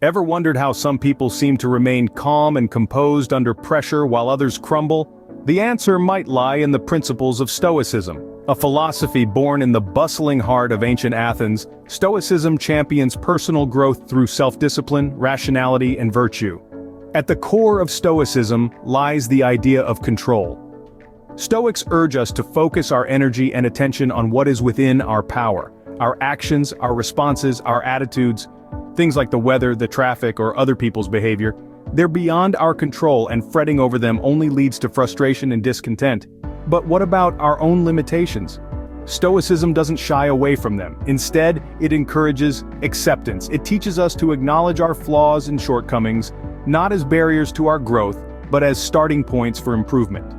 Ever wondered how some people seem to remain calm and composed under pressure while others crumble? The answer might lie in the principles of Stoicism. A philosophy born in the bustling heart of ancient Athens, Stoicism champions personal growth through self-discipline, rationality, and virtue. At the core of Stoicism lies the idea of control. Stoics urge us to focus our energy and attention on what is within our power. Our actions, our responses, our attitudes, things like the weather, the traffic, or other people's behavior, they're beyond our control, and fretting over them only leads to frustration and discontent. But what about our own limitations? Stoicism doesn't shy away from them. Instead, it encourages acceptance. It teaches us to acknowledge our flaws and shortcomings, not as barriers to our growth, but as starting points for improvement.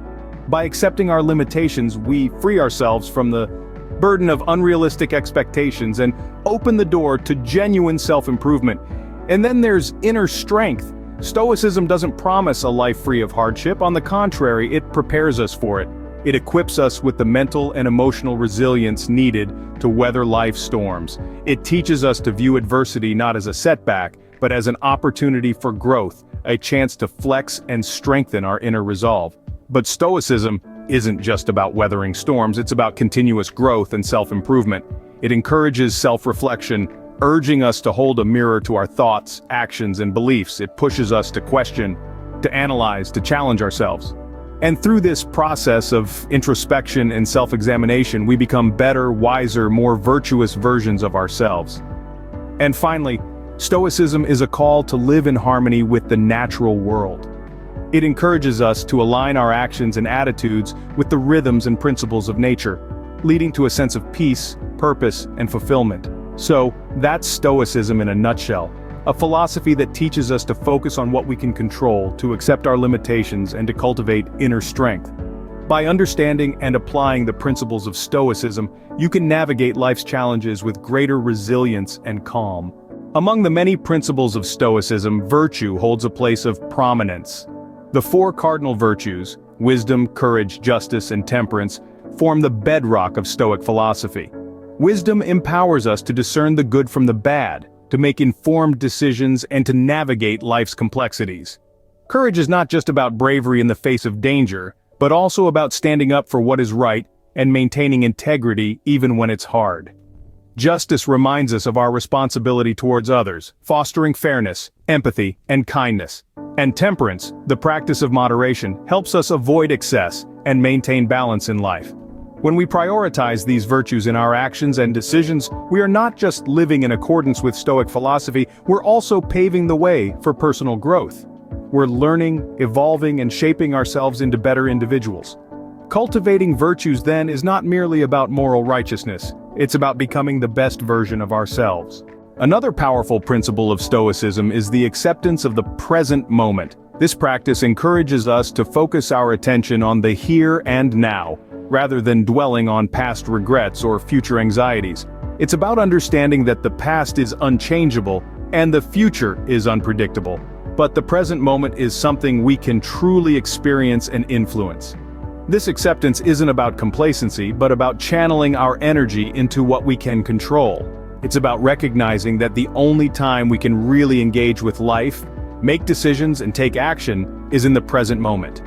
By accepting our limitations, we free ourselves from the burden of unrealistic expectations and open the door to genuine self-improvement. And then there's inner strength. Stoicism doesn't promise a life free of hardship. On the contrary, it prepares us for it. It equips us with the mental and emotional resilience needed to weather life's storms. It teaches us to view adversity not as a setback, but as an opportunity for growth, a chance to flex and strengthen our inner resolve. But Stoicism isn't just about weathering storms, it's about continuous growth and self-improvement. It encourages self-reflection, urging us to hold a mirror to our thoughts, actions, and beliefs. It pushes us to question, to analyze, to challenge ourselves. And through this process of introspection and self-examination, we become better, wiser, more virtuous versions of ourselves. And finally, Stoicism is a call to live in harmony with the natural world. It encourages us to align our actions and attitudes with the rhythms and principles of nature, leading to a sense of peace, purpose, and fulfillment. So, that's Stoicism in a nutshell. A philosophy that teaches us to focus on what we can control, to accept our limitations, and to cultivate inner strength. By understanding and applying the principles of Stoicism, you can navigate life's challenges with greater resilience and calm. Among the many principles of Stoicism, virtue holds a place of prominence. The four cardinal virtues, wisdom, courage, justice, and temperance, form the bedrock of Stoic philosophy. Wisdom empowers us to discern the good from the bad, to make informed decisions, and to navigate life's complexities. Courage is not just about bravery in the face of danger, but also about standing up for what is right and maintaining integrity even when it's hard. Justice reminds us of our responsibility towards others, fostering fairness, empathy, and kindness. And temperance, the practice of moderation, helps us avoid excess and maintain balance in life. When we prioritize these virtues in our actions and decisions, we are not just living in accordance with Stoic philosophy, we're also paving the way for personal growth. We're learning, evolving, and shaping ourselves into better individuals. Cultivating virtues then is not merely about moral righteousness, it's about becoming the best version of ourselves. Another powerful principle of Stoicism is the acceptance of the present moment. This practice encourages us to focus our attention on the here and now, rather than dwelling on past regrets or future anxieties. It's about understanding that the past is unchangeable and the future is unpredictable, but the present moment is something we can truly experience and influence. This acceptance isn't about complacency, but about channeling our energy into what we can control. It's about recognizing that the only time we can really engage with life, make decisions, and take action is in the present moment.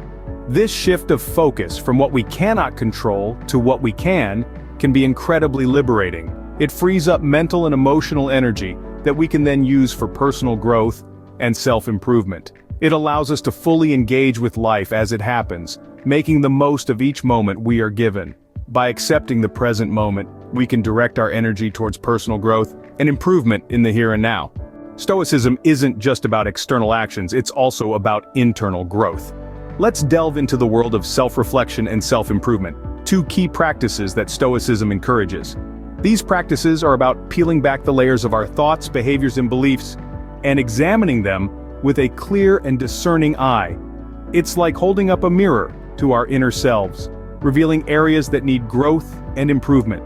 This shift of focus from what we cannot control to what we can be incredibly liberating. It frees up mental and emotional energy that we can then use for personal growth and self-improvement. It allows us to fully engage with life as it happens, making the most of each moment we are given. By accepting the present moment, we can direct our energy towards personal growth and improvement in the here and now. Stoicism isn't just about external actions, it's also about internal growth. Let's delve into the world of self-reflection and self-improvement, two key practices that Stoicism encourages. These practices are about peeling back the layers of our thoughts, behaviors, and beliefs, and examining them with a clear and discerning eye. It's like holding up a mirror to our inner selves, revealing areas that need growth and improvement.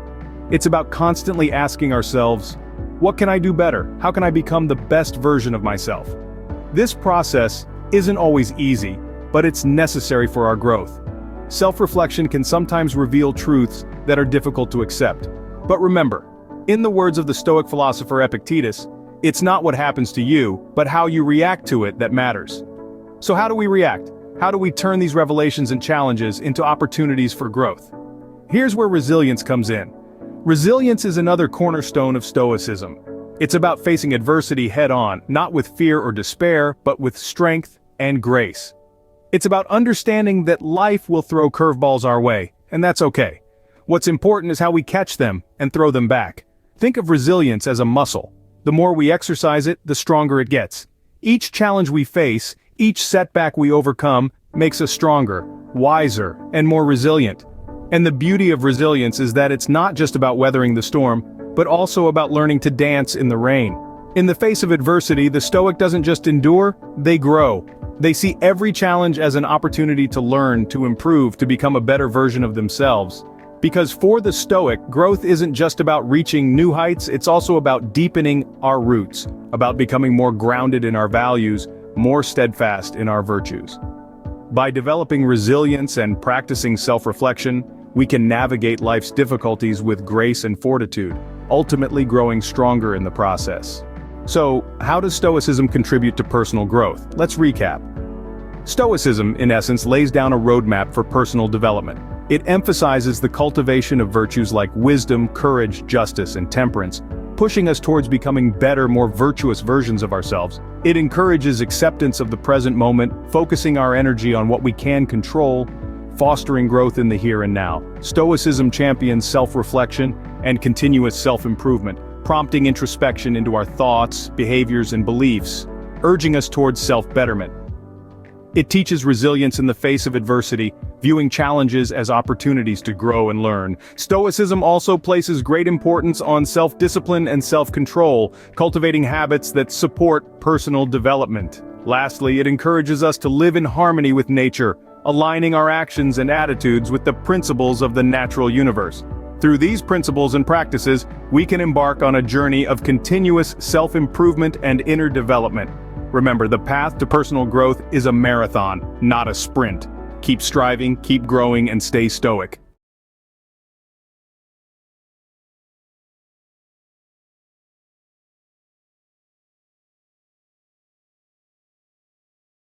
It's about constantly asking ourselves, what can I do better? How can I become the best version of myself? This process isn't always easy, but it's necessary for our growth. Self-reflection can sometimes reveal truths that are difficult to accept. But remember, in the words of the Stoic philosopher Epictetus, It's not what happens to you, but how you react to it that matters. So how do we react? How do we turn these revelations and challenges into opportunities for growth? Here's where resilience comes in. Resilience is another cornerstone of Stoicism. It's about facing adversity head-on, not with fear or despair, but with strength and grace. It's about understanding that life will throw curveballs our way, and that's okay. What's important is how we catch them and throw them back. Think of resilience as a muscle. The more we exercise it, the stronger it gets. Each challenge we face, each setback we overcome, makes us stronger, wiser, and more resilient. And the beauty of resilience is that it's not just about weathering the storm, but also about learning to dance in the rain. In the face of adversity, the Stoic doesn't just endure, they grow. They see every challenge as an opportunity to learn, to improve, to become a better version of themselves. Because for the Stoic, growth isn't just about reaching new heights, it's also about deepening our roots, about becoming more grounded in our values, more steadfast in our virtues. By developing resilience and practicing self-reflection, we can navigate life's difficulties with grace and fortitude, ultimately growing stronger in the process. So, how does Stoicism contribute to personal growth? Let's recap. Stoicism, in essence, lays down a roadmap for personal development. It emphasizes the cultivation of virtues like wisdom, courage, justice, and temperance, pushing us towards becoming better, more virtuous versions of ourselves. It encourages acceptance of the present moment, focusing our energy on what we can control, fostering growth in the here and now. Stoicism champions self-reflection and continuous self-improvement, prompting introspection into our thoughts, behaviors, and beliefs, urging us towards self-betterment. It teaches resilience in the face of adversity, viewing challenges as opportunities to grow and learn. Stoicism also places great importance on self-discipline and self-control, cultivating habits that support personal development. Lastly, it encourages us to live in harmony with nature, aligning our actions and attitudes with the principles of the natural universe. Through these principles and practices, we can embark on a journey of continuous self-improvement and inner development. Remember, the path to personal growth is a marathon, not a sprint. Keep striving, keep growing, and stay stoic.